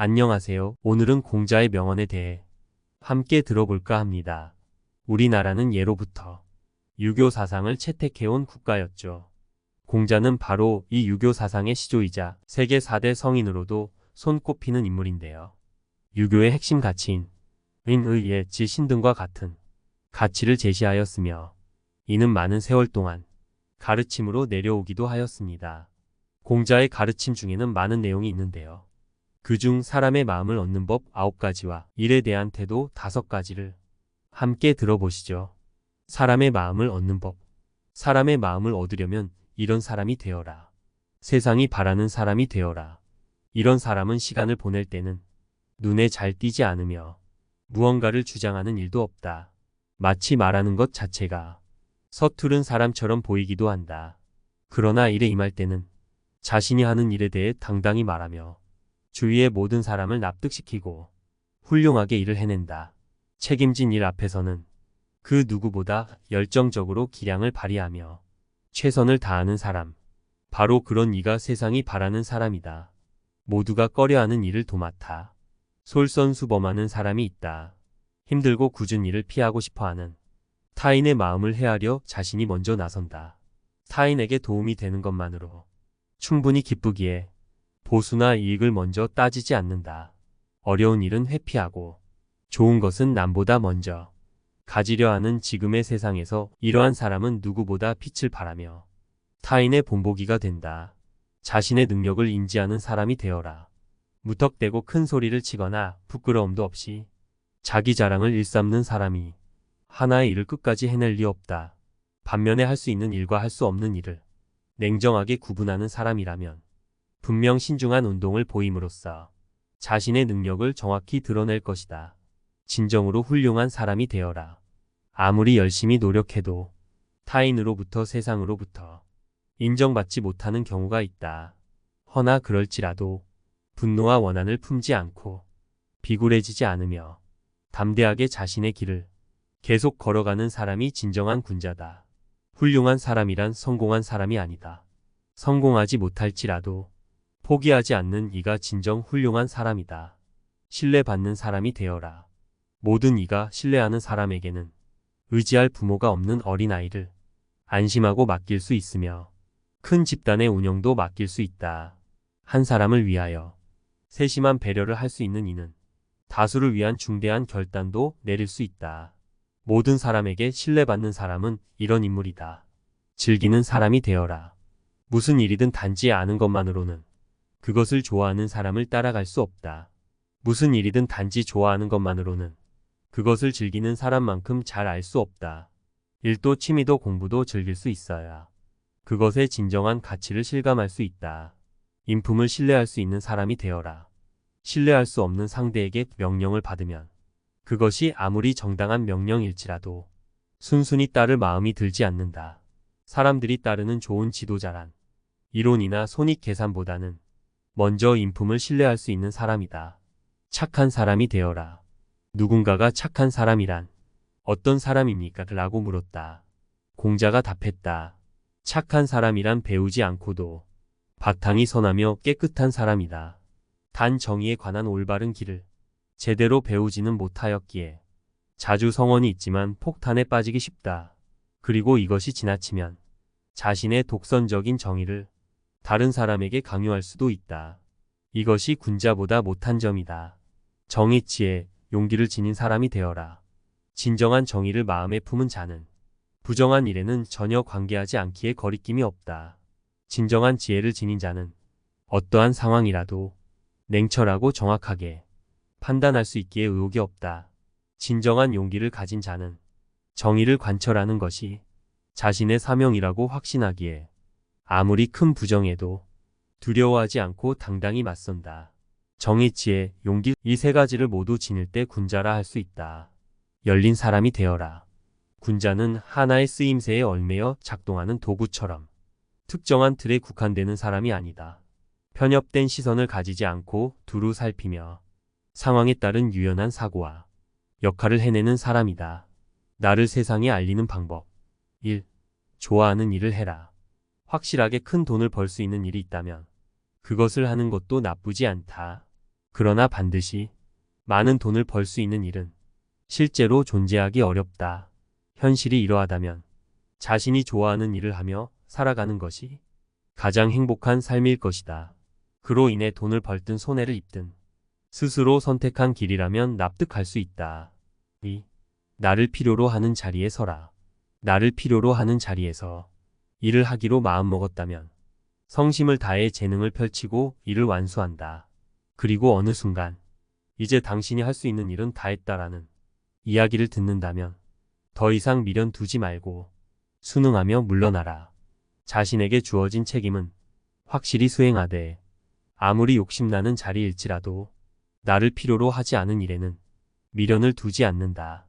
안녕하세요. 오늘은 공자의 명언에 대해 함께 들어볼까 합니다. 우리나라는 예로부터 유교 사상을 채택해온 국가였죠. 공자는 바로 이 유교 사상의 시조이자 세계 4대 성인으로도 손꼽히는 인물인데요. 유교의 핵심 가치인 의, 예, 지, 신 등과 같은 가치를 제시하였으며 이는 많은 세월 동안 가르침으로 내려오기도 하였습니다. 공자의 가르침 중에는 많은 내용이 있는데요. 그중 사람의 마음을 얻는 법 9가지와 일에 대한 태도 5가지를 함께 들어보시죠. 사람의 마음을 얻는 법. 사람의 마음을 얻으려면 이런 사람이 되어라. 세상이 바라는 사람이 되어라. 이런 사람은 시간을 보낼 때는 눈에 잘 띄지 않으며 무언가를 주장하는 일도 없다. 마치 말하는 것 자체가 서투른 사람처럼 보이기도 한다. 그러나 일에 임할 때는 자신이 하는 일에 대해 당당히 말하며 주위의 모든 사람을 납득시키고 훌륭하게 일을 해낸다. 책임진 일 앞에서는 그 누구보다 열정적으로 기량을 발휘하며 최선을 다하는 사람. 바로 그런 이가 세상이 바라는 사람이다. 모두가 꺼려하는 일을 도맡아 솔선수범하는 사람이 있다. 힘들고 굳은 일을 피하고 싶어하는 타인의 마음을 헤아려 자신이 먼저 나선다. 타인에게 도움이 되는 것만으로 충분히 기쁘기에 보수나 이익을 먼저 따지지 않는다. 어려운 일은 회피하고 좋은 것은 남보다 먼저 가지려 하는 지금의 세상에서 이러한 사람은 누구보다 빛을 발하며 타인의 본보기가 된다. 자신의 능력을 인지하는 사람이 되어라. 무턱대고 큰 소리를 치거나 부끄러움도 없이 자기 자랑을 일삼는 사람이 하나의 일을 끝까지 해낼 리 없다. 반면에 할 수 있는 일과 할 수 없는 일을 냉정하게 구분하는 사람이라면 분명 신중한 운동을 보임으로써 자신의 능력을 정확히 드러낼 것이다. 진정으로 훌륭한 사람이 되어라. 아무리 열심히 노력해도 타인으로부터 세상으로부터 인정받지 못하는 경우가 있다. 허나 그럴지라도 분노와 원한을 품지 않고 비굴해지지 않으며 담대하게 자신의 길을 계속 걸어가는 사람이 진정한 군자다. 훌륭한 사람이란 성공한 사람이 아니다. 성공하지 못할지라도 포기하지 않는 이가 진정 훌륭한 사람이다. 신뢰받는 사람이 되어라. 모든 이가 신뢰하는 사람에게는 의지할 부모가 없는 어린아이를 안심하고 맡길 수 있으며 큰 집단의 운영도 맡길 수 있다. 한 사람을 위하여 세심한 배려를 할 수 있는 이는 다수를 위한 중대한 결단도 내릴 수 있다. 모든 사람에게 신뢰받는 사람은 이런 인물이다. 즐기는 사람이 되어라. 무슨 일이든 단지 아는 것만으로는 그것을 좋아하는 사람을 따라갈 수 없다. 무슨 일이든 단지 좋아하는 것만으로는 그것을 즐기는 사람만큼 잘 알 수 없다. 일도 취미도 공부도 즐길 수 있어야 그것의 진정한 가치를 실감할 수 있다. 인품을 신뢰할 수 있는 사람이 되어라. 신뢰할 수 없는 상대에게 명령을 받으면 그것이 아무리 정당한 명령일지라도 순순히 따를 마음이 들지 않는다. 사람들이 따르는 좋은 지도자란 이론이나 손익 계산보다는 먼저 인품을 신뢰할 수 있는 사람이다. 착한 사람이 되어라. 누군가가 착한 사람이란 어떤 사람입니까? 라고 물었다. 공자가 답했다. 착한 사람이란 배우지 않고도 바탕이 선하며 깨끗한 사람이다. 단 정의에 관한 올바른 길을 제대로 배우지는 못하였기에 자주 성언이 있지만 폭탄에 빠지기 쉽다. 그리고 이것이 지나치면 자신의 독선적인 정의를 다른 사람에게 강요할 수도 있다. 이것이 군자보다 못한 점이다. 정의, 지혜, 용기를 지닌 사람이 되어라. 진정한 정의를 마음에 품은 자는 부정한 일에는 전혀 관계하지 않기에 거리낌이 없다. 진정한 지혜를 지닌 자는 어떠한 상황이라도 냉철하고 정확하게 판단할 수 있기에 의혹이 없다. 진정한 용기를 가진 자는 정의를 관철하는 것이 자신의 사명이라고 확신하기에 아무리 큰 부정에도 두려워하지 않고 당당히 맞선다. 정의, 지혜, 용기 이 세 가지를 모두 지닐 때 군자라 할 수 있다. 열린 사람이 되어라. 군자는 하나의 쓰임새에 얽매여 작동하는 도구처럼 특정한 틀에 국한되는 사람이 아니다. 편협된 시선을 가지지 않고 두루 살피며 상황에 따른 유연한 사고와 역할을 해내는 사람이다. 나를 세상에 알리는 방법. 1. 좋아하는 일을 해라. 확실하게 큰 돈을 벌 수 있는 일이 있다면 그것을 하는 것도 나쁘지 않다. 그러나 반드시 많은 돈을 벌 수 있는 일은 실제로 존재하기 어렵다. 현실이 이러하다면 자신이 좋아하는 일을 하며 살아가는 것이 가장 행복한 삶일 것이다. 그로 인해 돈을 벌든 손해를 입든 스스로 선택한 길이라면 납득할 수 있다. 2. 나를 필요로 하는 자리에 서라. 나를 필요로 하는 자리에서 일을 하기로 마음먹었다면 성심을 다해 재능을 펼치고 일을 완수한다. 그리고 어느 순간 이제 당신이 할 수 있는 일은 다 했다라는 이야기를 듣는다면 더 이상 미련 두지 말고 순응하며 물러나라. 자신에게 주어진 책임은 확실히 수행하되 아무리 욕심나는 자리일지라도 나를 필요로 하지 않은 일에는 미련을 두지 않는다.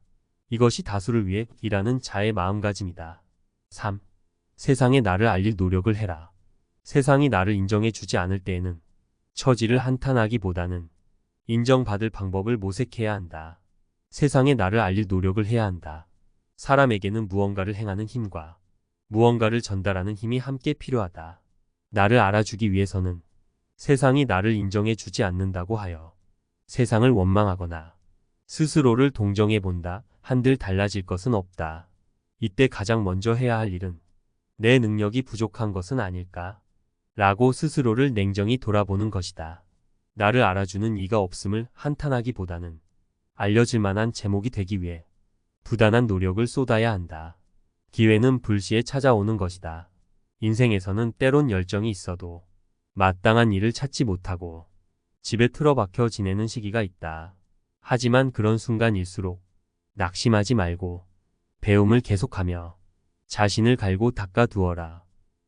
이것이 다수를 위해 일하는 자의 마음가짐이다. 3. 세상에 나를 알릴 노력을 해라. 세상이 나를 인정해 주지 않을 때에는 처지를 한탄하기보다는 인정받을 방법을 모색해야 한다. 세상에 나를 알릴 노력을 해야 한다. 사람에게는 무언가를 행하는 힘과 무언가를 전달하는 힘이 함께 필요하다. 나를 알아주기 위해서는 세상이 나를 인정해 주지 않는다고 하여 세상을 원망하거나 스스로를 동정해 본다 한들 달라질 것은 없다. 이때 가장 먼저 해야 할 일은 내 능력이 부족한 것은 아닐까? 라고 스스로를 냉정히 돌아보는 것이다. 나를 알아주는 이가 없음을 한탄하기보다는 알려질 만한 제목이 되기 위해 부단한 노력을 쏟아야 한다. 기회는 불시에 찾아오는 것이다. 인생에서는 때론 열정이 있어도 마땅한 일을 찾지 못하고 집에 틀어박혀 지내는 시기가 있다. 하지만 그런 순간일수록 낙심하지 말고 배움을 계속하며 자신을 갈고 닦아두어라.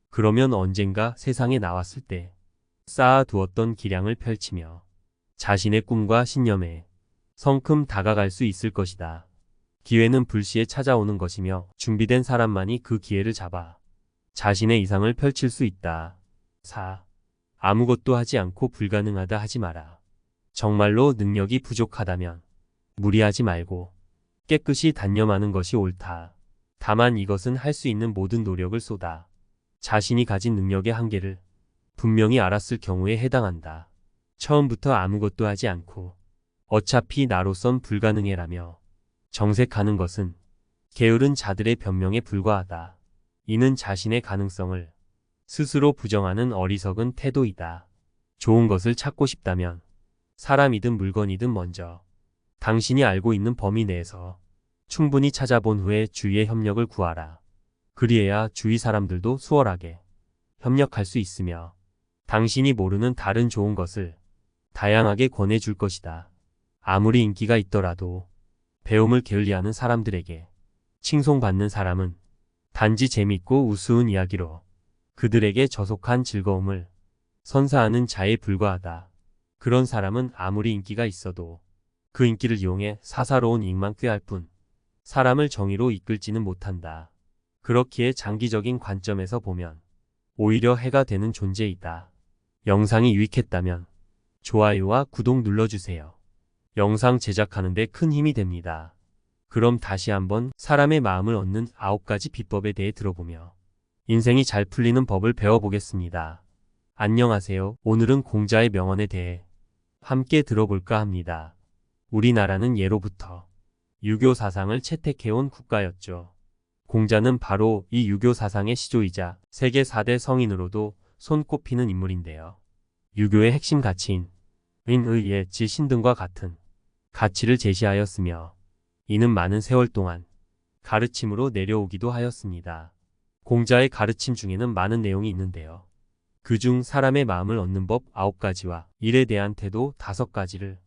그러면 언젠가 세상에 나왔을 때 쌓아두었던 기량을 펼치며 자신의 꿈과 신념에 성큼 다가갈 수 있을 것이다. 기회는 불시에 찾아오는 것이며 준비된 사람만이 그 기회를 잡아 자신의 이상을 펼칠 수 있다. 4. 아무것도 하지 않고 불가능하다 하지 마라. 정말로 능력이 부족하다면 무리하지 말고 깨끗이 단념하는 것이 옳다. 다만 이것은 할 수 있는 모든 노력을 쏟아 자신이 가진 능력의 한계를 분명히 알았을 경우에 해당한다. 처음부터 아무것도 하지 않고 어차피 나로선 불가능해라며 정색하는 것은 게으른 자들의 변명에 불과하다. 이는 자신의 가능성을 스스로 부정하는 어리석은 태도이다. 좋은 것을 찾고 싶다면 사람이든 물건이든 먼저 당신이 알고 있는 범위 내에서 충분히 찾아본 후에 주위의 협력을 구하라. 그리해야 주위 사람들도 수월하게 협력할 수 있으며 당신이 모르는 다른 좋은 것을 다양하게 권해줄 것이다. 아무리 인기가 있더라도 배움을 게을리하는 사람들에게 칭송받는 사람은 단지 재밌고 우스운 이야기로 그들에게 저속한 즐거움을 선사하는 자에 불과하다. 그런 사람은 아무리 인기가 있어도 그 인기를 이용해 사사로운 이익만 꾀할 뿐 사람을 정의로 이끌지는 못한다. 그렇기에 장기적인 관점에서 보면 오히려 해가 되는 존재이다. 영상이 유익했다면 좋아요와 구독 눌러주세요. 영상 제작하는데 큰 힘이 됩니다. 그럼 다시 한번 사람의 마음을 얻는 9가지 비법에 대해 들어보며 인생이 잘 풀리는 법을 배워보겠습니다. 안녕하세요. 오늘은 공자의 명언에 대해 함께 들어볼까 합니다. 우리나라는 예로부터 유교 사상을 채택해온 국가였죠. 공자는 바로 이 유교 사상의 시조이자 세계 4대 성인으로도 손꼽히는 인물인데요. 유교의 핵심 가치인 의, 예, 지, 신 등과 같은 가치를 제시하였으며 이는 많은 세월 동안 가르침으로 내려오기도 하였습니다. 공자의 가르침 중에는 많은 내용이 있는데요. 그중 사람의 마음을 얻는 법 9가지와 일에 대한 태도 5가지를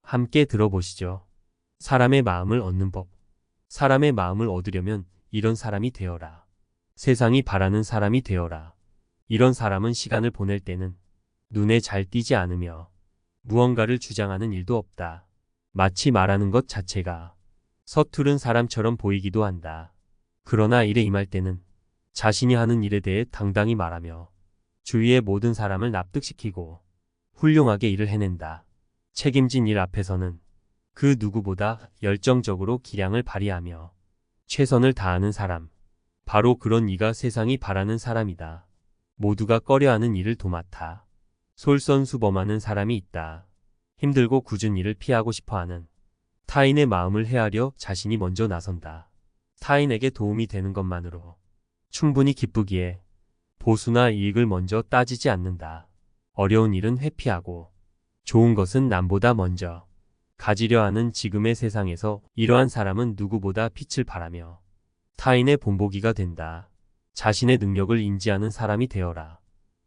함께 들어보시죠. 사람의 마음을 얻는 법. 사람의 마음을 얻으려면 이런 사람이 되어라. 세상이 바라는 사람이 되어라. 이런 사람은 시간을 보낼 때는 눈에 잘 띄지 않으며 무언가를 주장하는 일도 없다. 마치 말하는 것 자체가 서투른 사람처럼 보이기도 한다. 그러나 일에 임할 때는 자신이 하는 일에 대해 당당히 말하며 주위의 모든 사람을 납득시키고 훌륭하게 일을 해낸다. 책임진 일 앞에서는 그 누구보다 열정적으로 기량을 발휘하며 최선을 다하는 사람. 바로 그런 이가 세상이 바라는 사람이다. 모두가 꺼려하는 일을 도맡아 솔선수범하는 사람이 있다. 힘들고 굳은 일을 피하고 싶어하는 타인의 마음을 헤아려 자신이 먼저 나선다. 타인에게 도움이 되는 것만으로 충분히 기쁘기에 보수나 이익을 먼저 따지지 않는다. 어려운 일은 회피하고 좋은 것은 남보다 먼저 가지려 하는 지금의 세상에서 이러한 사람은 누구보다 빛을 발하며 타인의 본보기가 된다. 자신의 능력을 인지하는 사람이 되어라.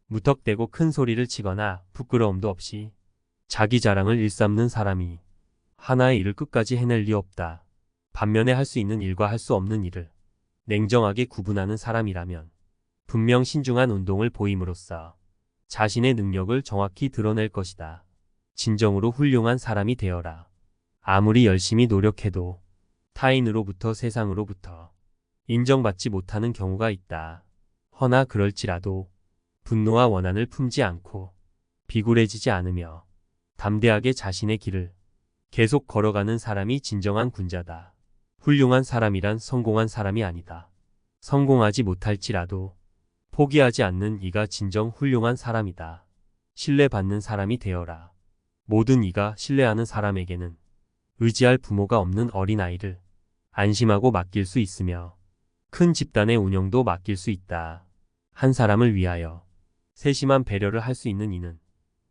무턱대고 큰 소리를 치거나 부끄러움도 없이 자기 자랑을 일삼는 사람이 하나의 일을 끝까지 해낼 리 없다. 반면에 할 수 있는 일과 할 수 없는 일을 냉정하게 구분하는 사람이라면 분명 신중한 운동을 보임으로써 자신의 능력을 정확히 드러낼 것이다. 진정으로 훌륭한 사람이 되어라. 아무리 열심히 노력해도 타인으로부터 세상으로부터 인정받지 못하는 경우가 있다. 허나 그럴지라도 분노와 원한을 품지 않고 비굴해지지 않으며 담대하게 자신의 길을 계속 걸어가는 사람이 진정한 군자다. 훌륭한 사람이란 성공한 사람이 아니다. 성공하지 못할지라도 포기하지 않는 이가 진정 훌륭한 사람이다. 신뢰받는 사람이 되어라. 모든 이가 신뢰하는 사람에게는 의지할 부모가 없는 어린아이를 안심하고 맡길 수 있으며 큰 집단의 운영도 맡길 수 있다. 한 사람을 위하여 세심한 배려를 할 수 있는 이는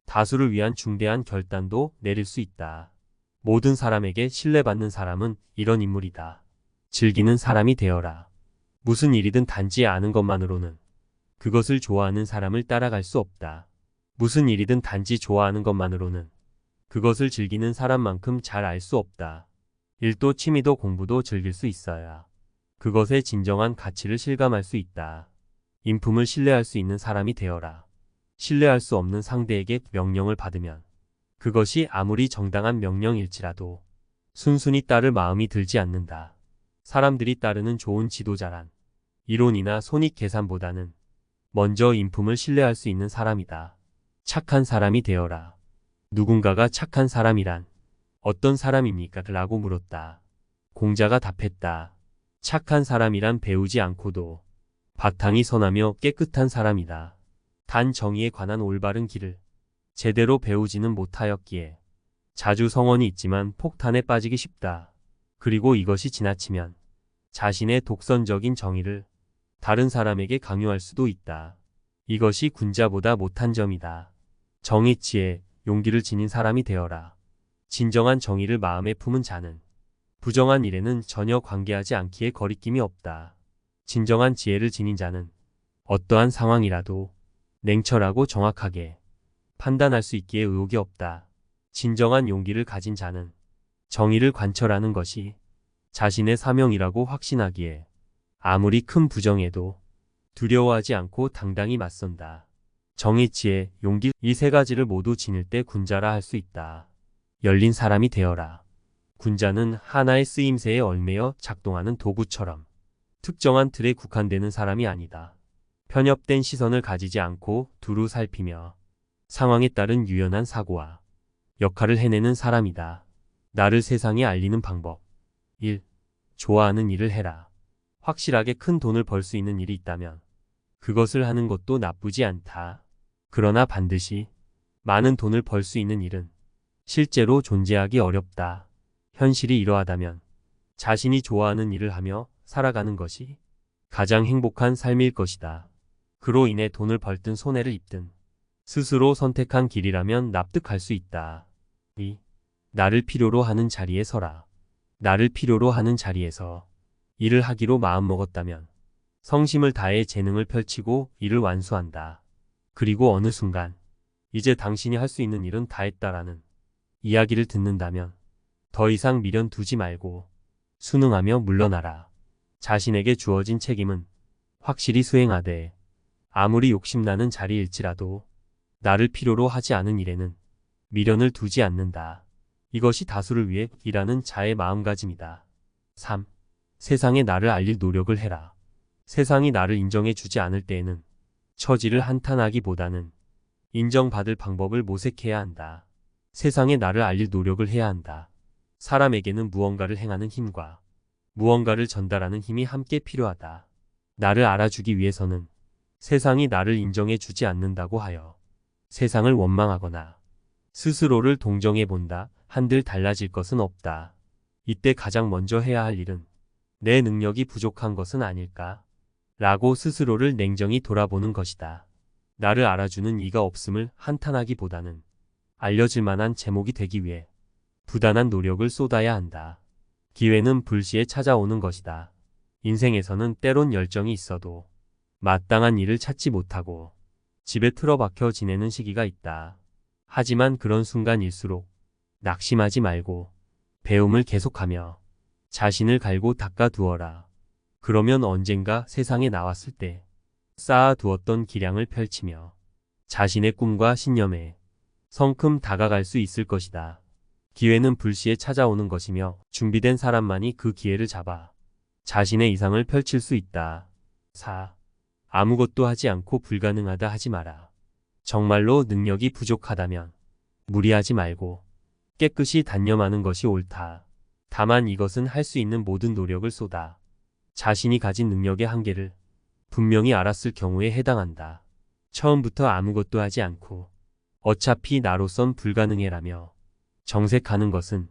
다수를 위한 중대한 결단도 내릴 수 있다. 모든 사람에게 신뢰받는 사람은 이런 인물이다. 즐기는 사람이 되어라. 무슨 일이든 단지 아는 것만으로는 그것을 좋아하는 사람을 따라갈 수 없다. 무슨 일이든 단지 좋아하는 것만으로는 그것을 즐기는 사람만큼 잘 알 수 없다. 일도 취미도 공부도 즐길 수 있어야 그것의 진정한 가치를 실감할 수 있다. 인품을 신뢰할 수 있는 사람이 되어라. 신뢰할 수 없는 상대에게 명령을 받으면 그것이 아무리 정당한 명령일지라도 순순히 따를 마음이 들지 않는다. 사람들이 따르는 좋은 지도자란 이론이나 손익 계산보다는 먼저 인품을 신뢰할 수 있는 사람이다. 착한 사람이 되어라. 누군가가 착한 사람이란 어떤 사람입니까? 라고 물었다. 공자가 답했다. 착한 사람이란 배우지 않고도 바탕이 선하며 깨끗한 사람이다. 단 정의에 관한 올바른 길을 제대로 배우지는 못하였기에 자주 성언이 있지만 폭탄에 빠지기 쉽다. 그리고 이것이 지나치면 자신의 독선적인 정의를 다른 사람에게 강요할 수도 있다. 이것이 군자보다 못한 점이다. 정의치에 용기를 지닌 사람이 되어라. 진정한 정의를 마음에 품은 자는 부정한 일에는 전혀 관계하지 않기에 거리낌이 없다. 진정한 지혜를 지닌 자는 어떠한 상황이라도 냉철하고 정확하게 판단할 수 있기에 의혹이 없다. 진정한 용기를 가진 자는 정의를 관철하는 것이 자신의 사명이라고 확신하기에 아무리 큰 부정에도 두려워하지 않고 당당히 맞선다. 정의, 지혜, 용기 이 세 가지를 모두 지닐 때 군자라 할 수 있다. 열린 사람이 되어라. 군자는 하나의 쓰임새에 얽매여 작동하는 도구처럼 특정한 틀에 국한되는 사람이 아니다. 편협된 시선을 가지지 않고 두루 살피며 상황에 따른 유연한 사고와 역할을 해내는 사람이다. 나를 세상에 알리는 방법. 1. 좋아하는 일을 해라. 확실하게 큰 돈을 벌 수 있는 일이 있다면 그것을 하는 것도 나쁘지 않다. 그러나 반드시 많은 돈을 벌 수 있는 일은 실제로 존재하기 어렵다. 현실이 이러하다면 자신이 좋아하는 일을 하며 살아가는 것이 가장 행복한 삶일 것이다. 그로 인해 돈을 벌든 손해를 입든 스스로 선택한 길이라면 납득할 수 있다. 2. 나를 필요로 하는 자리에 서라. 나를 필요로 하는 자리에서 일을 하기로 마음먹었다면 성심을 다해 재능을 펼치고 일을 완수한다. 그리고 어느 순간 이제 당신이 할 수 있는 일은 다 했다라는 이야기를 듣는다면 더 이상 미련 두지 말고 순응하며 물러나라. 자신에게 주어진 책임은 확실히 수행하되 아무리 욕심나는 자리일지라도 나를 필요로 하지 않은 일에는 미련을 두지 않는다. 이것이 다수를 위해 일하는 자의 마음가짐이다. 3. 세상에 나를 알릴 노력을 해라. 세상이 나를 인정해 주지 않을 때에는 처지를 한탄하기보다는 인정받을 방법을 모색해야 한다. 세상에 나를 알릴 노력을 해야 한다. 사람에게는 무언가를 행하는 힘과 무언가를 전달하는 힘이 함께 필요하다. 나를 알아주기 위해서는 세상이 나를 인정해 주지 않는다고 하여 세상을 원망하거나 스스로를 동정해 본다. 한들 달라질 것은 없다. 이때 가장 먼저 해야 할 일은 내 능력이 부족한 것은 아닐까? 라고 스스로를 냉정히 돌아보는 것이다. 나를 알아주는 이가 없음을 한탄하기보다는 알려질 만한 제목이 되기 위해 부단한 노력을 쏟아야 한다. 기회는 불시에 찾아오는 것이다. 인생에서는 때론 열정이 있어도 마땅한 일을 찾지 못하고 집에 틀어박혀 지내는 시기가 있다. 하지만 그런 순간일수록 낙심하지 말고 배움을 계속하며 자신을 갈고 닦아두어라. 그러면 언젠가 세상에 나왔을 때 쌓아두었던 기량을 펼치며 자신의 꿈과 신념에 성큼 다가갈 수 있을 것이다. 기회는 불시에 찾아오는 것이며 준비된 사람만이 그 기회를 잡아 자신의 이상을 펼칠 수 있다. 4. 아무것도 하지 않고 불가능하다 하지 마라. 정말로 능력이 부족하다면 무리하지 말고 깨끗이 단념하는 것이 옳다. 다만 이것은 할 수 있는 모든 노력을 쏟아 자신이 가진 능력의 한계를 분명히 알았을 경우에 해당한다. 처음부터 아무것도 하지 않고 어차피 나로선 불가능해라며 정색하는 것은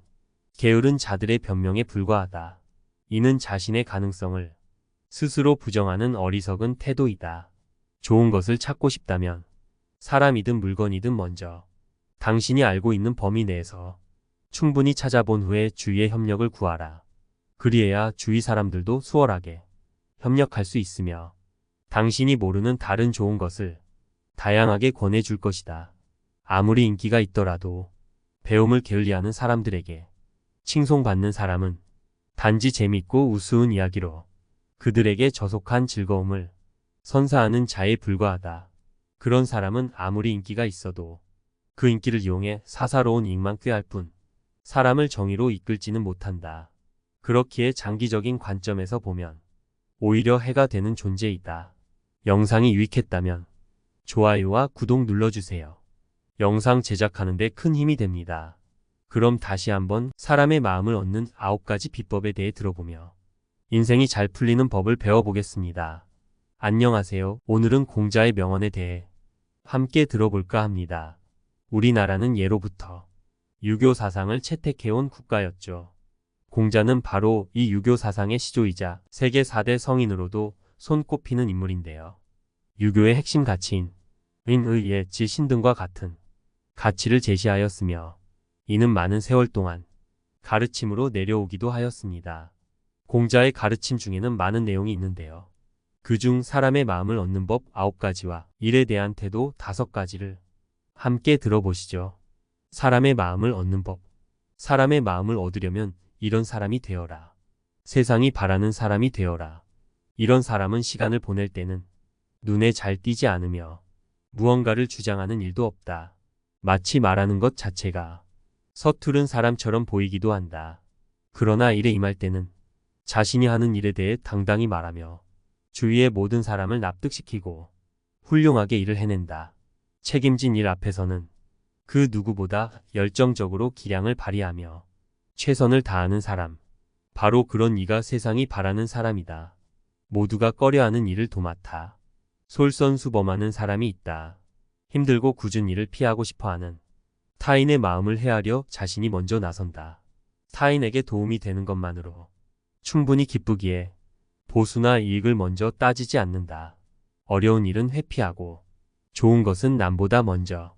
게으른 자들의 변명에 불과하다. 이는 자신의 가능성을 스스로 부정하는 어리석은 태도이다. 좋은 것을 찾고 싶다면 사람이든 물건이든 먼저 당신이 알고 있는 범위 내에서 충분히 찾아본 후에 주위의 협력을 구하라. 그리해야 주위 사람들도 수월하게 협력할 수 있으며 당신이 모르는 다른 좋은 것을 다양하게 권해줄 것이다. 아무리 인기가 있더라도 배움을 게을리하는 사람들에게 칭송받는 사람은 단지 재밌고 우스운 이야기로 그들에게 저속한 즐거움을 선사하는 자에 불과하다. 그런 사람은 아무리 인기가 있어도 그 인기를 이용해 사사로운 이익만 꾀할 뿐 사람을 정의로 이끌지는 못한다. 그렇기에 장기적인 관점에서 보면 오히려 해가 되는 존재이다. 영상이 유익했다면 좋아요와 구독 눌러주세요. 영상 제작하는데 큰 힘이 됩니다. 그럼 다시 한번 사람의 마음을 얻는 9가지 비법에 대해 들어보며 인생이 잘 풀리는 법을 배워보겠습니다. 안녕하세요. 오늘은 공자의 명언에 대해 함께 들어볼까 합니다. 우리나라는 예로부터 유교 사상을 채택해온 국가였죠. 공자는 바로 이 유교 사상의 시조이자 세계 4대 성인으로도 손꼽히는 인물인데요. 유교의 핵심 가치인 의, 예, 지, 신 등과 같은 가치를 제시하였으며 이는 많은 세월 동안 가르침으로 내려오기도 하였습니다. 공자의 가르침 중에는 많은 내용이 있는데요. 그중 사람의 마음을 얻는 법 9가지와 일에 대한 태도 5가지를 함께 들어보시죠. 사람의 마음을 얻는 법. 사람의 마음을 얻으려면 이런 사람이 되어라. 세상이 바라는 사람이 되어라. 이런 사람은 시간을 보낼 때는 눈에 잘 띄지 않으며 무언가를 주장하는 일도 없다. 마치 말하는 것 자체가 서투른 사람처럼 보이기도 한다. 그러나 일에 임할 때는 자신이 하는 일에 대해 당당히 말하며 주위의 모든 사람을 납득시키고 훌륭하게 일을 해낸다. 책임진 일 앞에서는 그 누구보다 열정적으로 기량을 발휘하며 최선을 다하는 사람. 바로 그런 이가 세상이 바라는 사람이다. 모두가 꺼려하는 일을 도맡아 솔선수범하는 사람이 있다. 힘들고 굳은 일을 피하고 싶어하는 타인의 마음을 헤아려 자신이 먼저 나선다. 타인에게 도움이 되는 것만으로 충분히 기쁘기에 보수나 이익을 먼저 따지지 않는다. 어려운 일은 회피하고 좋은 것은 남보다 먼저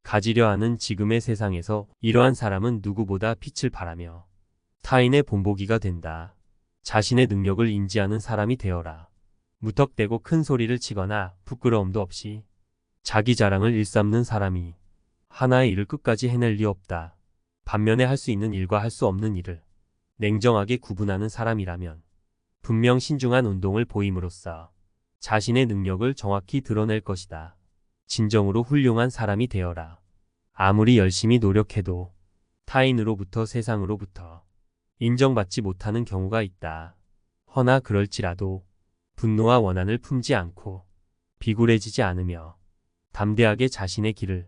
가지려 하는 지금의 세상에서 이러한 사람은 누구보다 빛을 발하며 타인의 본보기가 된다. 자신의 능력을 인지하는 사람이 되어라. 무턱대고 큰 소리를 치거나 부끄러움도 없이 자기 자랑을 일삼는 사람이 하나의 일을 끝까지 해낼 리 없다. 반면에 할 수 있는 일과 할 수 없는 일을 냉정하게 구분하는 사람이라면 분명 신중한 운동을 보임으로써 자신의 능력을 정확히 드러낼 것이다. 진정으로 훌륭한 사람이 되어라. 아무리 열심히 노력해도 타인으로부터 세상으로부터 인정받지 못하는 경우가 있다. 허나 그럴지라도 분노와 원한을 품지 않고 비굴해지지 않으며 담대하게 자신의 길을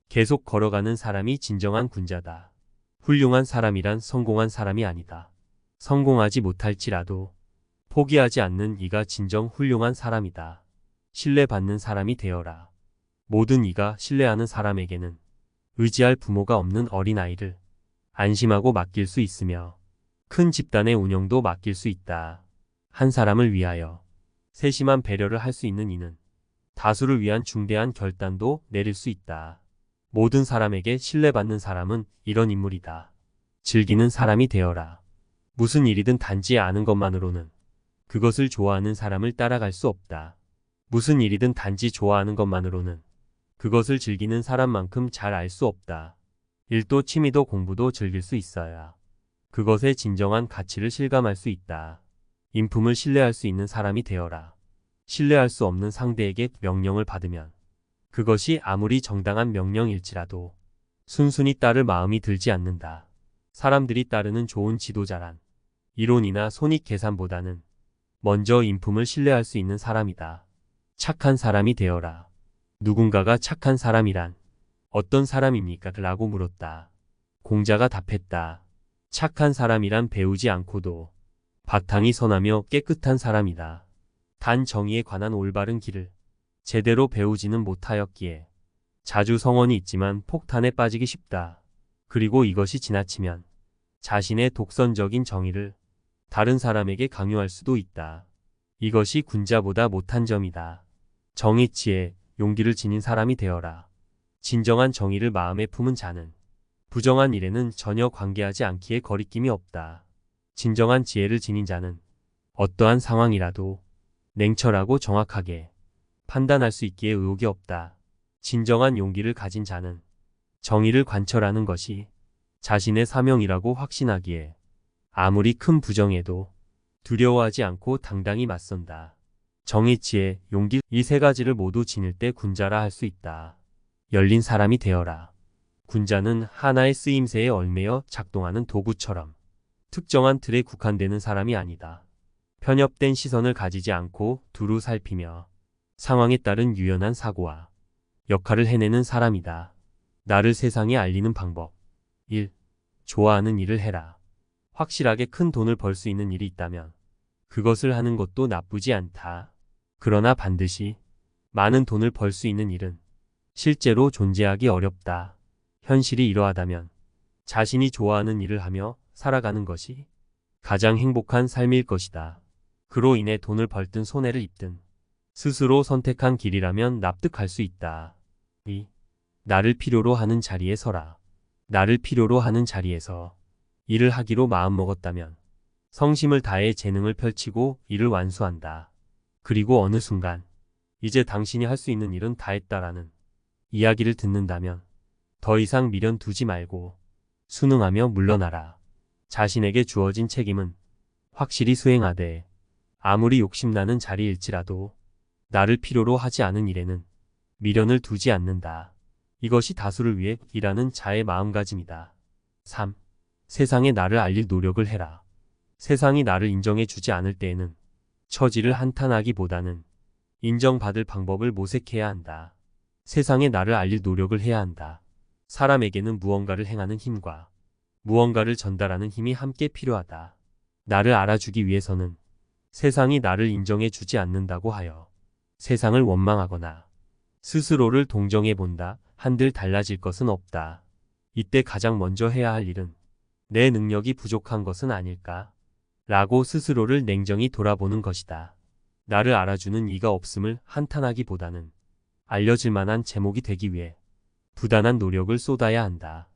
계속 걸어가는 사람이 진정한 군자다. 훌륭한 사람이란 성공한 사람이 아니다. 성공하지 못할지라도 포기하지 않는 이가 진정 훌륭한 사람이다. 신뢰받는 사람이 되어라. 모든 이가 신뢰하는 사람에게는 의지할 부모가 없는 어린아이를 안심하고 맡길 수 있으며 큰 집단의 운영도 맡길 수 있다. 한 사람을 위하여 세심한 배려를 할 수 있는 이는 다수를 위한 중대한 결단도 내릴 수 있다. 모든 사람에게 신뢰받는 사람은 이런 인물이다. 즐기는 사람이 되어라. 무슨 일이든 단지 아는 것만으로는 그것을 좋아하는 사람을 따라갈 수 없다. 무슨 일이든 단지 좋아하는 것만으로는 그것을 즐기는 사람만큼 잘 알 수 없다. 일도 취미도 공부도 즐길 수 있어야 그것의 진정한 가치를 실감할 수 있다. 인품을 신뢰할 수 있는 사람이 되어라. 신뢰할 수 없는 상대에게 명령을 받으면 그것이 아무리 정당한 명령일지라도 순순히 따를 마음이 들지 않는다. 사람들이 따르는 좋은 지도자란 이론이나 손익 계산보다는 먼저 인품을 신뢰할 수 있는 사람이다. 착한 사람이 되어라. 누군가가 착한 사람이란 어떤 사람입니까? 라고 물었다. 공자가 답했다. 착한 사람이란 배우지 않고도 바탕이 선하며 깨끗한 사람이다. 단 정의에 관한 올바른 길을 제대로 배우지는 못하였기에 자주 성언이 있지만 폭탄에 빠지기 쉽다. 그리고 이것이 지나치면 자신의 독선적인 정의를 다른 사람에게 강요할 수도 있다. 이것이 군자보다 못한 점이다. 정의치에 용기를 지닌 사람이 되어라. 진정한 정의를 마음에 품은 자는 부정한 일에는 전혀 관계하지 않기에 거리낌이 없다. 진정한 지혜를 지닌 자는 어떠한 상황이라도 냉철하고 정확하게 판단할 수 있기에 의혹이 없다. 진정한 용기를 가진 자는 정의를 관철하는 것이 자신의 사명이라고 확신하기에 아무리 큰 부정에도 두려워하지 않고 당당히 맞선다. 정의, 지혜, 용기 이 세 가지를 모두 지닐 때 군자라 할 수 있다. 열린 사람이 되어라. 군자는 하나의 쓰임새에 얽매여 작동하는 도구처럼 특정한 틀에 국한되는 사람이 아니다. 편협된 시선을 가지지 않고 두루 살피며 상황에 따른 유연한 사고와 역할을 해내는 사람이다. 나를 세상에 알리는 방법. 1. 좋아하는 일을 해라. 확실하게 큰 돈을 벌 수 있는 일이 있다면 그것을 하는 것도 나쁘지 않다. 그러나 반드시 많은 돈을 벌 수 있는 일은 실제로 존재하기 어렵다. 현실이 이러하다면 자신이 좋아하는 일을 하며 살아가는 것이 가장 행복한 삶일 것이다. 그로 인해 돈을 벌든 손해를 입든 스스로 선택한 길이라면 납득할 수 있다. 2. 나를 필요로 하는 자리에 서라. 나를 필요로 하는 자리에서 일을 하기로 마음먹었다면 성심을 다해 재능을 펼치고 일을 완수한다. 그리고 어느 순간 이제 당신이 할 수 있는 일은 다 했다라는 이야기를 듣는다면 더 이상 미련 두지 말고 순응하며 물러나라. 자신에게 주어진 책임은 확실히 수행하되 아무리 욕심나는 자리일지라도 나를 필요로 하지 않은 일에는 미련을 두지 않는다. 이것이 다수를 위해 일하는 자의 마음가짐이다. 3. 세상에 나를 알릴 노력을 해라. 세상이 나를 인정해 주지 않을 때에는 처지를 한탄하기보다는 인정받을 방법을 모색해야 한다. 세상에 나를 알릴 노력을 해야 한다. 사람에게는 무언가를 행하는 힘과 무언가를 전달하는 힘이 함께 필요하다. 나를 알아주기 위해서는 세상이 나를 인정해 주지 않는다고 하여 세상을 원망하거나 스스로를 동정해 본다 한들 달라질 것은 없다. 이때 가장 먼저 해야 할 일은 내 능력이 부족한 것은 아닐까? 라고 스스로를 냉정히 돌아보는 것이다. 나를 알아주는 이가 없음을 한탄하기보다는 알려질 만한 제목이 되기 위해 부단한 노력을 쏟아야 한다.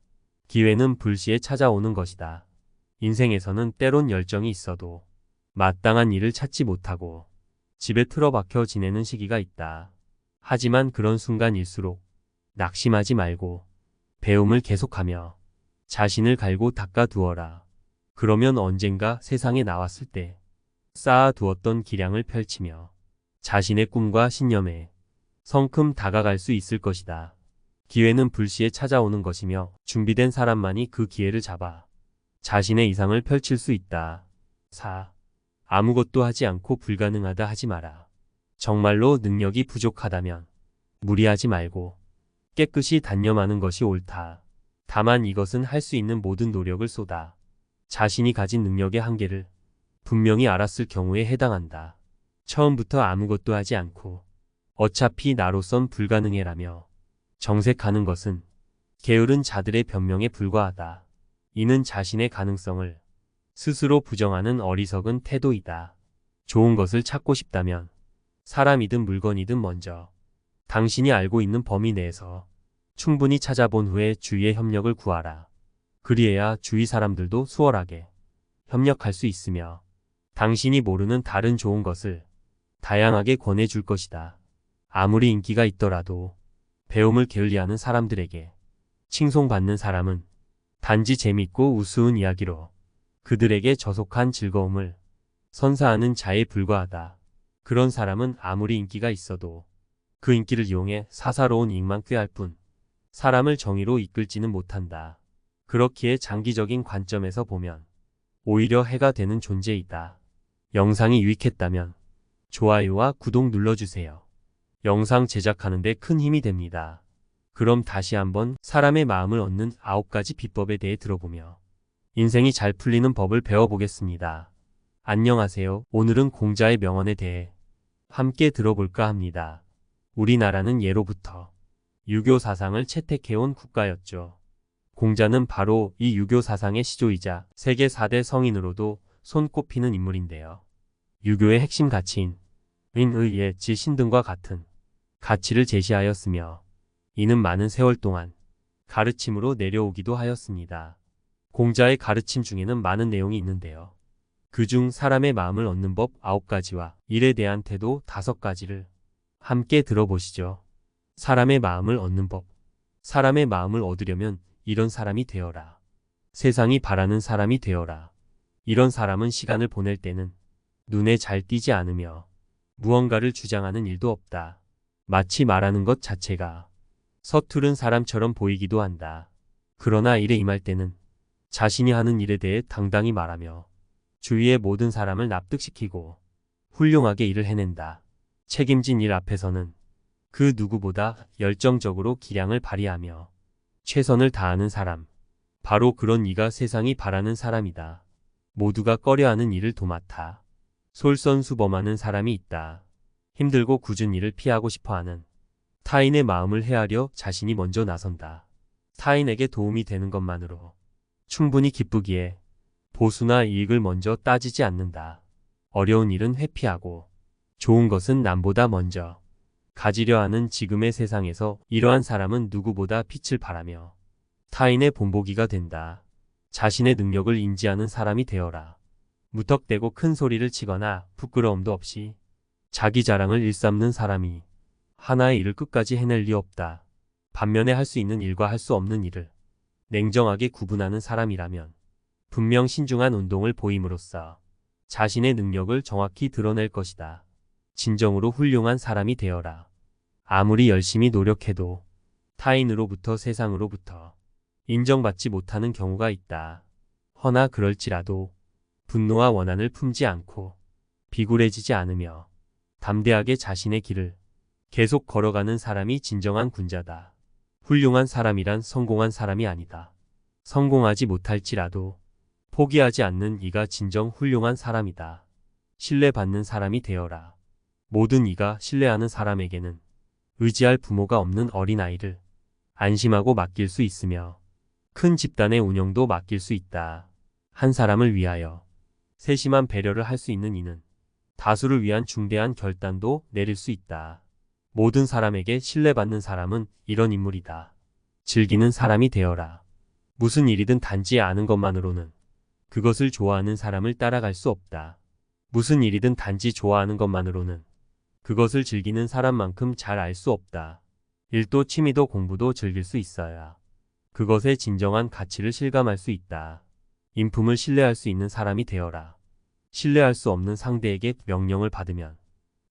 기회는 불시에 찾아오는 것이다. 인생에서는 때론 열정이 있어도 마땅한 일을 찾지 못하고 집에 틀어박혀 지내는 시기가 있다. 하지만 그런 순간일수록 낙심하지 말고 배움을 계속하며 자신을 갈고 닦아두어라. 그러면 언젠가 세상에 나왔을 때 쌓아두었던 기량을 펼치며 자신의 꿈과 신념에 성큼 다가갈 수 있을 것이다. 기회는 불시에 찾아오는 것이며 준비된 사람만이 그 기회를 잡아 자신의 이상을 펼칠 수 있다. 4. 아무것도 하지 않고 불가능하다 하지 마라. 정말로 능력이 부족하다면 무리하지 말고 깨끗이 단념하는 것이 옳다. 다만 이것은 할 수 있는 모든 노력을 쏟아 자신이 가진 능력의 한계를 분명히 알았을 경우에 해당한다. 처음부터 아무것도 하지 않고 어차피 나로선 불가능해라며 정색하는 것은 게으른 자들의 변명에 불과하다. 이는 자신의 가능성을 스스로 부정하는 어리석은 태도이다. 좋은 것을 찾고 싶다면 사람이든 물건이든 먼저 당신이 알고 있는 범위 내에서 충분히 찾아본 후에 주위의 협력을 구하라. 그리해야 주위 사람들도 수월하게 협력할 수 있으며 당신이 모르는 다른 좋은 것을 다양하게 권해줄 것이다. 아무리 인기가 있더라도 배움을 게을리하는 사람들에게 칭송받는 사람은 단지 재밌고 우스운 이야기로 그들에게 저속한 즐거움을 선사하는 자에 불과하다. 그런 사람은 아무리 인기가 있어도 그 인기를 이용해 사사로운 이익만 꾀할 뿐 사람을 정의로 이끌지는 못한다. 그렇기에 장기적인 관점에서 보면 오히려 해가 되는 존재이다. 영상이 유익했다면 좋아요와 구독 눌러주세요. 영상 제작하는데 큰 힘이 됩니다. 그럼 다시 한번 사람의 마음을 얻는 9가지 비법에 대해 들어보며 인생이 잘 풀리는 법을 배워보겠습니다. 안녕하세요. 오늘은 공자의 명언에 대해 함께 들어볼까 합니다. 우리나라는 예로부터 유교 사상을 채택해온 국가였죠. 공자는 바로 이 유교 사상의 시조이자 세계 4대 성인으로도 손꼽히는 인물인데요. 유교의 핵심 가치인 의, 예, 지, 신 등과 같은 가치를 제시하였으며 이는 많은 세월 동안 가르침으로 내려오기도 하였습니다. 공자의 가르침 중에는 많은 내용이 있는데요. 그중 사람의 마음을 얻는 법 9가지와 일에 대한 태도 5가지를 함께 들어보시죠. 사람의 마음을 얻는 법. 사람의 마음을 얻으려면 이런 사람이 되어라. 세상이 바라는 사람이 되어라. 이런 사람은 시간을 보낼 때는 눈에 잘 띄지 않으며 무언가를 주장하는 일도 없다. 마치 말하는 것 자체가 서투른 사람처럼 보이기도 한다. 그러나 일에 임할 때는 자신이 하는 일에 대해 당당히 말하며 주위의 모든 사람을 납득시키고 훌륭하게 일을 해낸다. 책임진 일 앞에서는 그 누구보다 열정적으로 기량을 발휘하며 최선을 다하는 사람. 바로 그런 이가 세상이 바라는 사람이다. 모두가 꺼려하는 일을 도맡아 솔선수범하는 사람이 있다. 힘들고 굳은 일을 피하고 싶어하는 타인의 마음을 헤아려 자신이 먼저 나선다. 타인에게 도움이 되는 것만으로 충분히 기쁘기에 보수나 이익을 먼저 따지지 않는다. 어려운 일은 회피하고 좋은 것은 남보다 먼저 가지려 하는 지금의 세상에서 이러한 사람은 누구보다 빛을 발하며 타인의 본보기가 된다. 자신의 능력을 인지하는 사람이 되어라. 무턱대고 큰 소리를 치거나 부끄러움도 없이 자기 자랑을 일삼는 사람이 하나의 일을 끝까지 해낼 리 없다. 반면에 할 수 있는 일과 할 수 없는 일을 냉정하게 구분하는 사람이라면 분명 신중한 운동을 보임으로써 자신의 능력을 정확히 드러낼 것이다. 진정으로 훌륭한 사람이 되어라. 아무리 열심히 노력해도 타인으로부터 세상으로부터 인정받지 못하는 경우가 있다. 허나 그럴지라도 분노와 원한을 품지 않고 비굴해지지 않으며 담대하게 자신의 길을 계속 걸어가는 사람이 진정한 군자다. 훌륭한 사람이란 성공한 사람이 아니다. 성공하지 못할지라도 포기하지 않는 이가 진정 훌륭한 사람이다. 신뢰받는 사람이 되어라. 모든 이가 신뢰하는 사람에게는 의지할 부모가 없는 어린아이를 안심하고 맡길 수 있으며 큰 집단의 운영도 맡길 수 있다. 한 사람을 위하여 세심한 배려를 할 수 있는 이는 다수를 위한 중대한 결단도 내릴 수 있다. 모든 사람에게 신뢰받는 사람은 이런 인물이다. 즐기는 사람이 되어라. 무슨 일이든 단지 아는 것만으로는 그것을 좋아하는 사람을 따라갈 수 없다. 무슨 일이든 단지 좋아하는 것만으로는 그것을 즐기는 사람만큼 잘 알 수 없다. 일도 취미도 공부도 즐길 수 있어야 그것의 진정한 가치를 실감할 수 있다. 인품을 신뢰할 수 있는 사람이 되어라. 신뢰할 수 없는 상대에게 명령을 받으면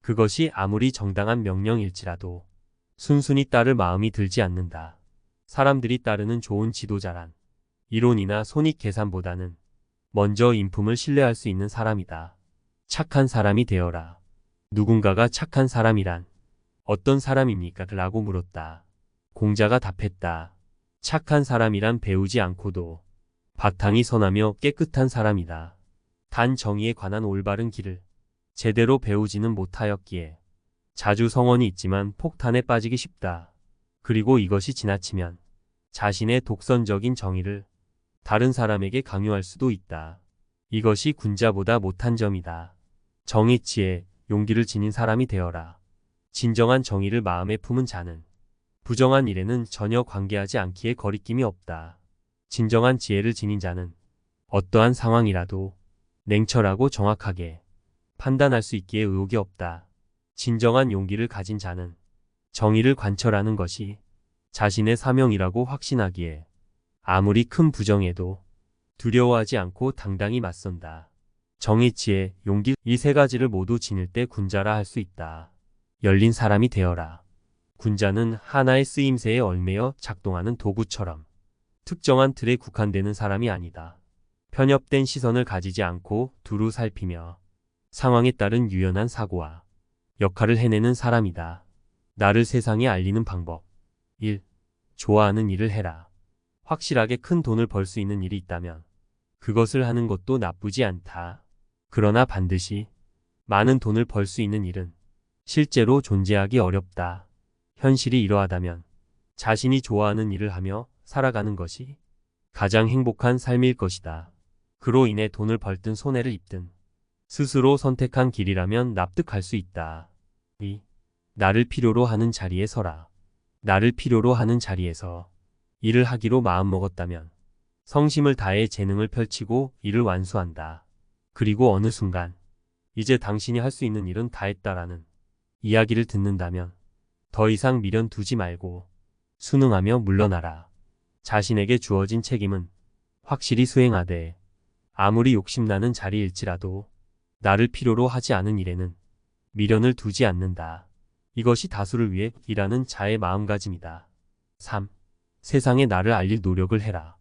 그것이 아무리 정당한 명령일지라도 순순히 따를 마음이 들지 않는다. 사람들이 따르는 좋은 지도자란 이론이나 손익 계산보다는 먼저 인품을 신뢰할 수 있는 사람이다. 착한 사람이 되어라. 누군가가 착한 사람이란 어떤 사람입니까? 라고 물었다. 공자가 답했다. 착한 사람이란 배우지 않고도 바탕이 선하며 깨끗한 사람이다. 단 정의에 관한 올바른 길을 제대로 배우지는 못하였기에 자주 성언이 있지만 폭탄에 빠지기 쉽다. 그리고 이것이 지나치면 자신의 독선적인 정의를 다른 사람에게 강요할 수도 있다. 이것이 군자보다 못한 점이다. 정의치에 용기를 지닌 사람이 되어라. 진정한 정의를 마음에 품은 자는 부정한 일에는 전혀 관계하지 않기에 거리낌이 없다. 진정한 지혜를 지닌 자는 어떠한 상황이라도 냉철하고 정확하게 판단할 수 있기에 의혹이 없다. 진정한 용기를 가진 자는 정의를 관철하는 것이 자신의 사명이라고 확신하기에 아무리 큰 부정에도 두려워하지 않고 당당히 맞선다. 정의, 지혜, 용기 이 세 가지를 모두 지닐 때 군자라 할 수 있다. 열린 사람이 되어라. 군자는 하나의 쓰임새에 얽매여 작동하는 도구처럼 특정한 틀에 국한되는 사람이 아니다. 편협된 시선을 가지지 않고 두루 살피며 상황에 따른 유연한 사고와 역할을 해내는 사람이다. 나를 세상에 알리는 방법. 1. 좋아하는 일을 해라. 확실하게 큰 돈을 벌 수 있는 일이 있다면 그것을 하는 것도 나쁘지 않다. 그러나 반드시 많은 돈을 벌 수 있는 일은 실제로 존재하기 어렵다. 현실이 이러하다면 자신이 좋아하는 일을 하며 살아가는 것이 가장 행복한 삶일 것이다. 그로 인해 돈을 벌든 손해를 입든 스스로 선택한 길이라면 납득할 수 있다. 2. 나를 필요로 하는 자리에 서라. 나를 필요로 하는 자리에서 일을 하기로 마음먹었다면 성심을 다해 재능을 펼치고 일을 완수한다. 그리고 어느 순간 이제 당신이 할 수 있는 일은 다 했다라는 이야기를 듣는다면 더 이상 미련 두지 말고 순응하며 물러나라. 자신에게 주어진 책임은 확실히 수행하되 아무리 욕심나는 자리일지라도 나를 필요로 하지 않은 일에는 미련을 두지 않는다. 이것이 다수를 위해 일하는 자의 마음가짐이다. 3. 세상에 나를 알릴 노력을 해라.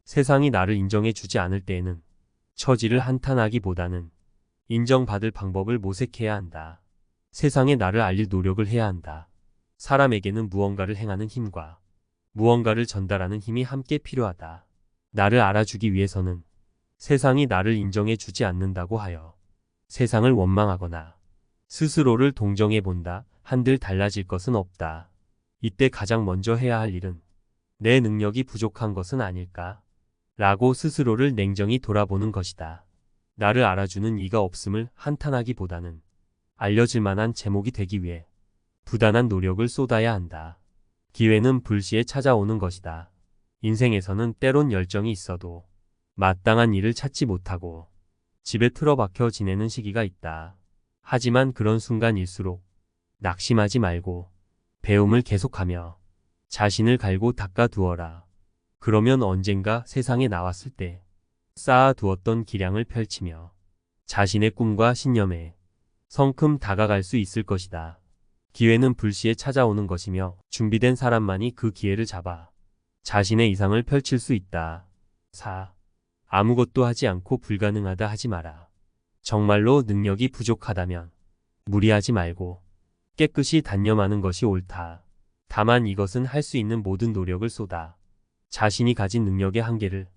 세상이 나를 인정해 주지 않을 때에는 처지를 한탄하기보다는 인정받을 방법을 모색해야 한다. 세상에 나를 알릴 노력을 해야 한다. 사람에게는 무언가를 행하는 힘과 무언가를 전달하는 힘이 함께 필요하다. 나를 알아주기 위해서는 세상이 나를 인정해 주지 않는다고 하여 세상을 원망하거나 스스로를 동정해 본다 한들 달라질 것은 없다. 이때 가장 먼저 해야 할 일은 내 능력이 부족한 것은 아닐까? 라고 스스로를 냉정히 돌아보는 것이다. 나를 알아주는 이가 없음을 한탄하기보다는 알려질 만한 제목이 되기 위해 부단한 노력을 쏟아야 한다. 기회는 불시에 찾아오는 것이다. 인생에서는 때론 열정이 있어도 마땅한 일을 찾지 못하고 집에 틀어박혀 지내는 시기가 있다. 하지만 그런 순간일수록 낙심하지 말고 배움을 계속하며 자신을 갈고 닦아두어라. 그러면 언젠가 세상에 나왔을 때 쌓아두었던 기량을 펼치며 자신의 꿈과 신념에 성큼 다가갈 수 있을 것이다. 기회는 불시에 찾아오는 것이며 준비된 사람만이 그 기회를 잡아 자신의 이상을 펼칠 수 있다. 4. 아무것도 하지 않고 불가능하다 하지 마라. 정말로 능력이 부족하다면 무리하지 말고 깨끗이 단념하는 것이 옳다. 다만 이것은 할 수 있는 모든 노력을 쏟아 자신이 가진 능력의 한계를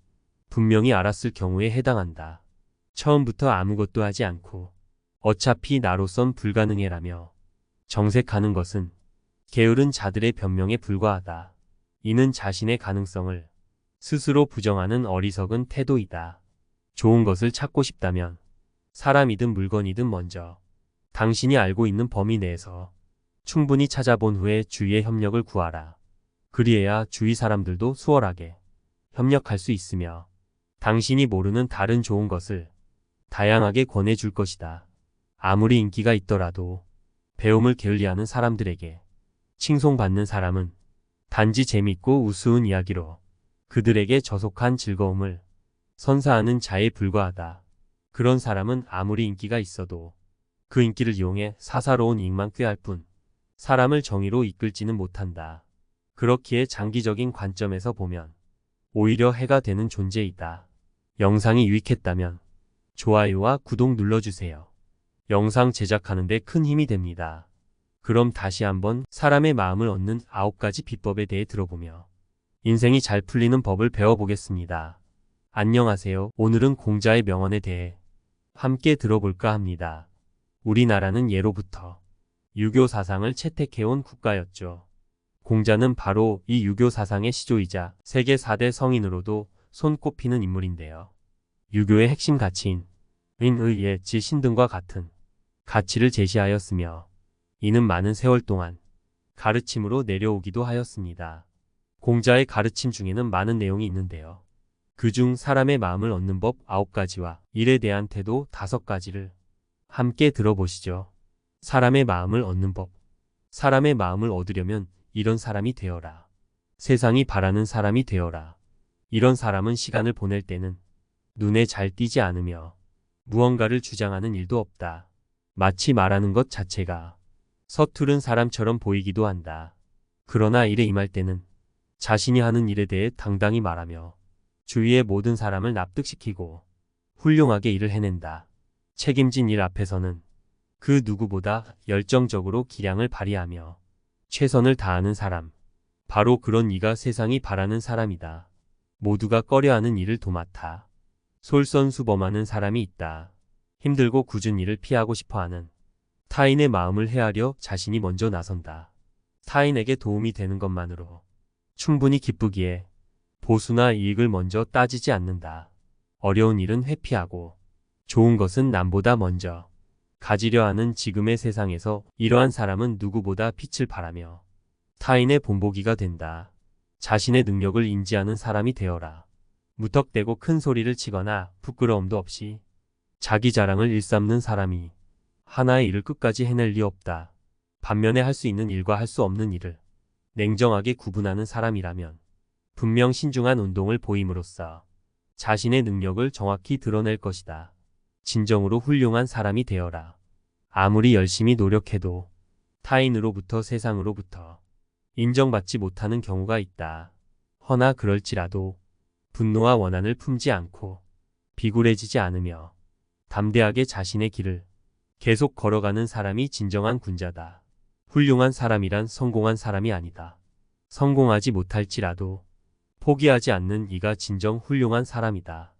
분명히 알았을 경우에 해당한다. 처음부터 아무것도 하지 않고 어차피 나로선 불가능해라며 정색하는 것은 게으른 자들의 변명에 불과하다. 이는 자신의 가능성을 스스로 부정하는 어리석은 태도이다. 좋은 것을 찾고 싶다면 사람이든 물건이든 먼저 당신이 알고 있는 범위 내에서 충분히 찾아본 후에 주위의 협력을 구하라. 그리해야 주위 사람들도 수월하게 협력할 수 있으며 당신이 모르는 다른 좋은 것을 다양하게 권해줄 것이다. 아무리 인기가 있더라도 배움을 게을리하는 사람들에게 칭송받는 사람은 단지 재밌고 우스운 이야기로 그들에게 저속한 즐거움을 선사하는 자에 불과하다. 그런 사람은 아무리 인기가 있어도 그 인기를 이용해 사사로운 이익만 꾀할 뿐 사람을 정의로 이끌지는 못한다. 그렇기에 장기적인 관점에서 보면 오히려 해가 되는 존재이다. 영상이 유익했다면 좋아요와 구독 눌러주세요. 영상 제작하는 데 큰 힘이 됩니다. 그럼 다시 한번 사람의 마음을 얻는 9가지 비법에 대해 들어보며 인생이 잘 풀리는 법을 배워보겠습니다. 안녕하세요. 오늘은 공자의 명언에 대해 함께 들어볼까 합니다. 우리나라는 예로부터 유교 사상을 채택해온 국가였죠. 공자는 바로 이 유교 사상의 시조이자 세계 4대 성인으로도 손꼽히는 인물인데요. 유교의 핵심 가치인 의, 예, 지, 신 등과 같은 가치를 제시하였으며 이는 많은 세월 동안 가르침으로 내려오기도 하였습니다. 공자의 가르침 중에는 많은 내용이 있는데요. 그중 사람의 마음을 얻는 법 9가지와 일에 대한 태도 5가지를 함께 들어보시죠. 사람의 마음을 얻는 법. 사람의 마음을 얻으려면 이런 사람이 되어라. 세상이 바라는 사람이 되어라. 이런 사람은 시간을 보낼 때는 눈에 잘 띄지 않으며 무언가를 주장하는 일도 없다. 마치 말하는 것 자체가 서투른 사람처럼 보이기도 한다. 그러나 일에 임할 때는 자신이 하는 일에 대해 당당히 말하며 주위의 모든 사람을 납득시키고 훌륭하게 일을 해낸다. 책임진 일 앞에서는 그 누구보다 열정적으로 기량을 발휘하며 최선을 다하는 사람. 바로 그런 이가 세상이 바라는 사람이다. 모두가 꺼려하는 일을 도맡아 솔선수범하는 사람이 있다. 힘들고 굳은 일을 피하고 싶어하는 타인의 마음을 헤아려 자신이 먼저 나선다. 타인에게 도움이 되는 것만으로 충분히 기쁘기에 보수나 이익을 먼저 따지지 않는다. 어려운 일은 회피하고 좋은 것은 남보다 먼저 가지려 하는 지금의 세상에서 이러한 사람은 누구보다 빛을 발하며 타인의 본보기가 된다. 자신의 능력을 인지하는 사람이 되어라. 무턱대고 큰 소리를 치거나 부끄러움도 없이 자기 자랑을 일삼는 사람이 하나의 일을 끝까지 해낼 리 없다. 반면에 할 수 있는 일과 할 수 없는 일을 냉정하게 구분하는 사람이라면 분명 신중한 운동을 보임으로써 자신의 능력을 정확히 드러낼 것이다. 진정으로 훌륭한 사람이 되어라. 아무리 열심히 노력해도 타인으로부터 세상으로부터 인정받지 못하는 경우가 있다. 허나 그럴지라도 분노와 원한을 품지 않고 비굴해지지 않으며 담대하게 자신의 길을 계속 걸어가는 사람이 진정한 군자다. 훌륭한 사람이란 성공한 사람이 아니다. 성공하지 못할지라도 포기하지 않는 이가 진정 훌륭한 사람이다.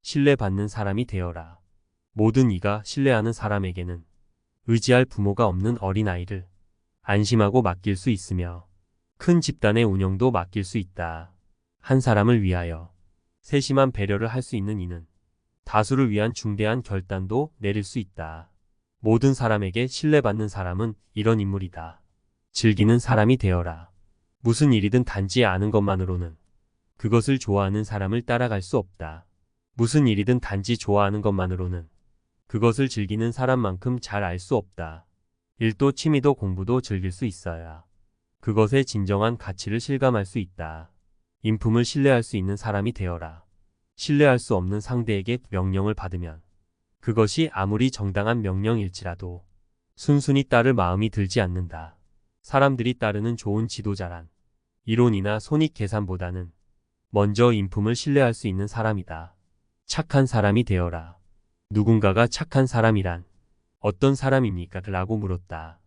신뢰받는 사람이 되어라. 모든 이가 신뢰하는 사람에게는 의지할 부모가 없는 어린아이를 안심하고 맡길 수 있으며 큰 집단의 운영도 맡길 수 있다. 한 사람을 위하여 세심한 배려를 할 수 있는 이는 다수를 위한 중대한 결단도 내릴 수 있다. 모든 사람에게 신뢰받는 사람은 이런 인물이다. 즐기는 사람이 되어라. 무슨 일이든 단지 아는 것만으로는 그것을 좋아하는 사람을 따라갈 수 없다. 무슨 일이든 단지 좋아하는 것만으로는 그것을 즐기는 사람만큼 잘 알 수 없다. 일도 취미도 공부도 즐길 수 있어야 그것의 진정한 가치를 실감할 수 있다. 인품을 신뢰할 수 있는 사람이 되어라. 신뢰할 수 없는 상대에게 명령을 받으면 그것이 아무리 정당한 명령일지라도 순순히 따를 마음이 들지 않는다. 사람들이 따르는 좋은 지도자란 이론이나 손익 계산보다는 먼저 인품을 신뢰할 수 있는 사람이다. 착한 사람이 되어라. 누군가가 착한 사람이란 어떤 사람입니까? 라고 물었다.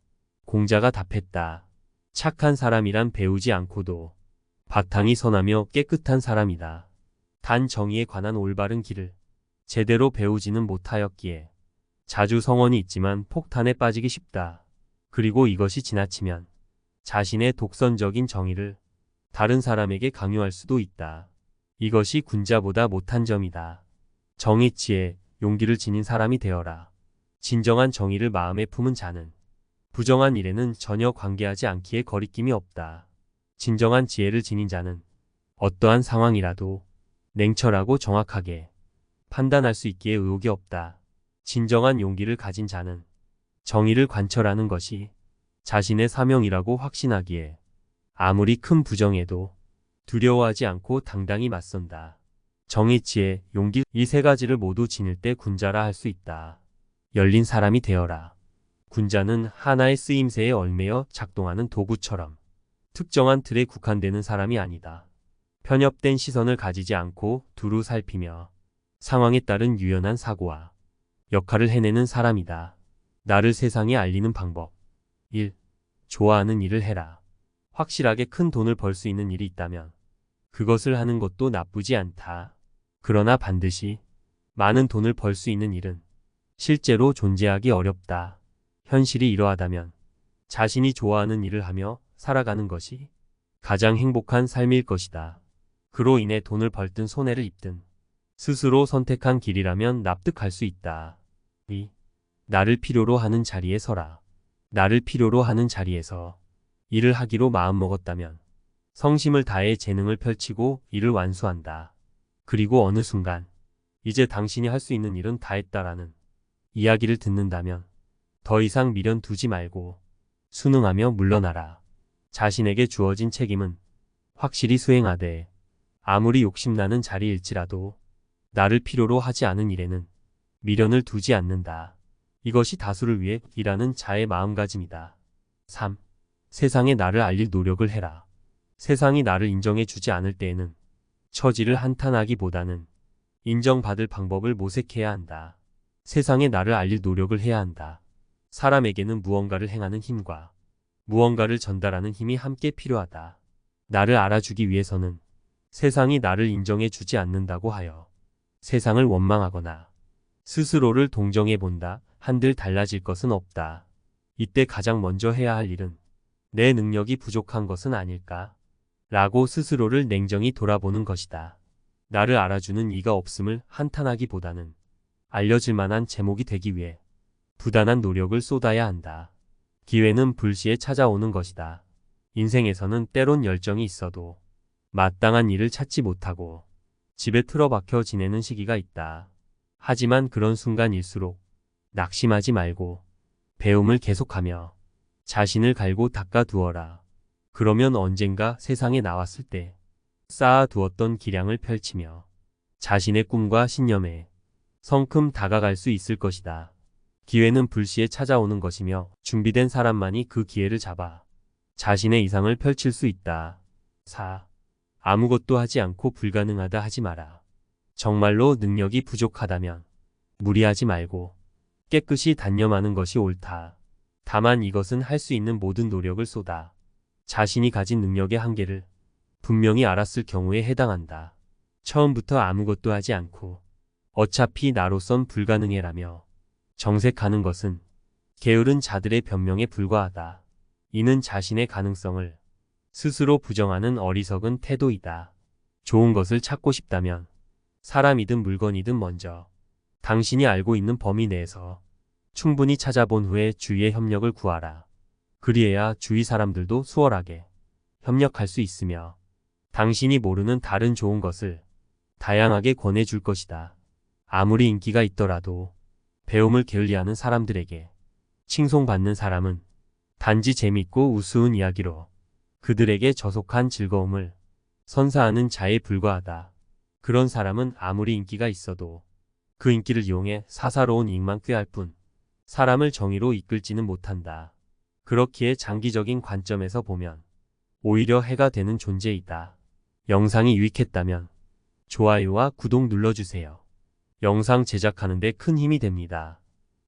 공자가 답했다. 착한 사람이란 배우지 않고도 바탕이 선하며 깨끗한 사람이다. 단 정의에 관한 올바른 길을 제대로 배우지는 못하였기에 자주 성언이 있지만 폭탄에 빠지기 쉽다. 그리고 이것이 지나치면 자신의 독선적인 정의를 다른 사람에게 강요할 수도 있다. 이것이 군자보다 못한 점이다. 정의치에 용기를 지닌 사람이 되어라. 진정한 정의를 마음에 품은 자는 부정한 일에는 전혀 관계하지 않기에 거리낌이 없다. 진정한 지혜를 지닌 자는 어떠한 상황이라도 냉철하고 정확하게 판단할 수 있기에 의혹이 없다. 진정한 용기를 가진 자는 정의를 관철하는 것이 자신의 사명이라고 확신하기에 아무리 큰 부정에도 두려워하지 않고 당당히 맞선다. 정의, 지혜, 용기 이 세 가지를 모두 지닐 때 군자라 할 수 있다. 열린 사람이 되어라. 군자는 하나의 쓰임새에 얽매여 작동하는 도구처럼 특정한 틀에 국한되는 사람이 아니다. 편협된 시선을 가지지 않고 두루 살피며 상황에 따른 유연한 사고와 역할을 해내는 사람이다. 나를 세상에 알리는 방법. 1. 좋아하는 일을 해라. 확실하게 큰 돈을 벌 수 있는 일이 있다면 그것을 하는 것도 나쁘지 않다. 그러나 반드시 많은 돈을 벌 수 있는 일은 실제로 존재하기 어렵다. 현실이 이러하다면 자신이 좋아하는 일을 하며 살아가는 것이 가장 행복한 삶일 것이다. 그로 인해 돈을 벌든 손해를 입든 스스로 선택한 길이라면 납득할 수 있다. 2. 나를 필요로 하는 자리에 서라. 나를 필요로 하는 자리에서 일을 하기로 마음먹었다면 성심을 다해 재능을 펼치고 일을 완수한다. 그리고 어느 순간 이제 당신이 할 수 있는 일은 다 했다라는 이야기를 듣는다면 더 이상 미련 두지 말고 순응하며 물러나라. 자신에게 주어진 책임은 확실히 수행하되 아무리 욕심나는 자리일지라도 나를 필요로 하지 않은 일에는 미련을 두지 않는다. 이것이 다수를 위해 일하는 자의 마음가짐이다. 3. 세상에 나를 알릴 노력을 해라. 세상이 나를 인정해 주지 않을 때에는 처지를 한탄하기보다는 인정받을 방법을 모색해야 한다. 세상에 나를 알릴 노력을 해야 한다. 사람에게는 무언가를 행하는 힘과 무언가를 전달하는 힘이 함께 필요하다. 나를 알아주기 위해서는 세상이 나를 인정해 주지 않는다고 하여 세상을 원망하거나 스스로를 동정해 본다 한들 달라질 것은 없다. 이때 가장 먼저 해야 할 일은 내 능력이 부족한 것은 아닐까? 라고 스스로를 냉정히 돌아보는 것이다. 나를 알아주는 이가 없음을 한탄하기보다는 알려질 만한 제목이 되기 위해 부단한 노력을 쏟아야 한다. 기회는 불시에 찾아오는 것이다. 인생에서는 때론 열정이 있어도 마땅한 일을 찾지 못하고 집에 틀어박혀 지내는 시기가 있다. 하지만 그런 순간일수록 낙심하지 말고 배움을 계속하며 자신을 갈고 닦아두어라. 그러면 언젠가 세상에 나왔을 때 쌓아두었던 기량을 펼치며 자신의 꿈과 신념에 성큼 다가갈 수 있을 것이다. 기회는 불시에 찾아오는 것이며 준비된 사람만이 그 기회를 잡아 자신의 이상을 펼칠 수 있다. 4. 아무것도 하지 않고 불가능하다 하지 마라. 정말로 능력이 부족하다면 무리하지 말고 깨끗이 단념하는 것이 옳다. 다만 이것은 할 수 있는 모든 노력을 쏟아 자신이 가진 능력의 한계를 분명히 알았을 경우에 해당한다. 처음부터 아무것도 하지 않고 어차피 나로선 불가능해라며 정색하는 것은 게으른 자들의 변명에 불과하다. 이는 자신의 가능성을 스스로 부정하는 어리석은 태도이다. 좋은 것을 찾고 싶다면 사람이든 물건이든 먼저 당신이 알고 있는 범위 내에서 충분히 찾아본 후에 주위의 협력을 구하라. 그리해야 주위 사람들도 수월하게 협력할 수 있으며 당신이 모르는 다른 좋은 것을 다양하게 권해줄 것이다. 아무리 인기가 있더라도 배움을 게을리하는 사람들에게 칭송받는 사람은 단지 재밌고 우스운 이야기로 그들에게 저속한 즐거움을 선사하는 자에 불과하다. 그런 사람은 아무리 인기가 있어도 그 인기를 이용해 사사로운 이익만 꾀할 뿐 사람을 정의로 이끌지는 못한다. 그렇기에 장기적인 관점에서 보면 오히려 해가 되는 존재이다. 영상이 유익했다면 좋아요와 구독 눌러주세요. 영상 제작하는 데 큰 힘이 됩니다.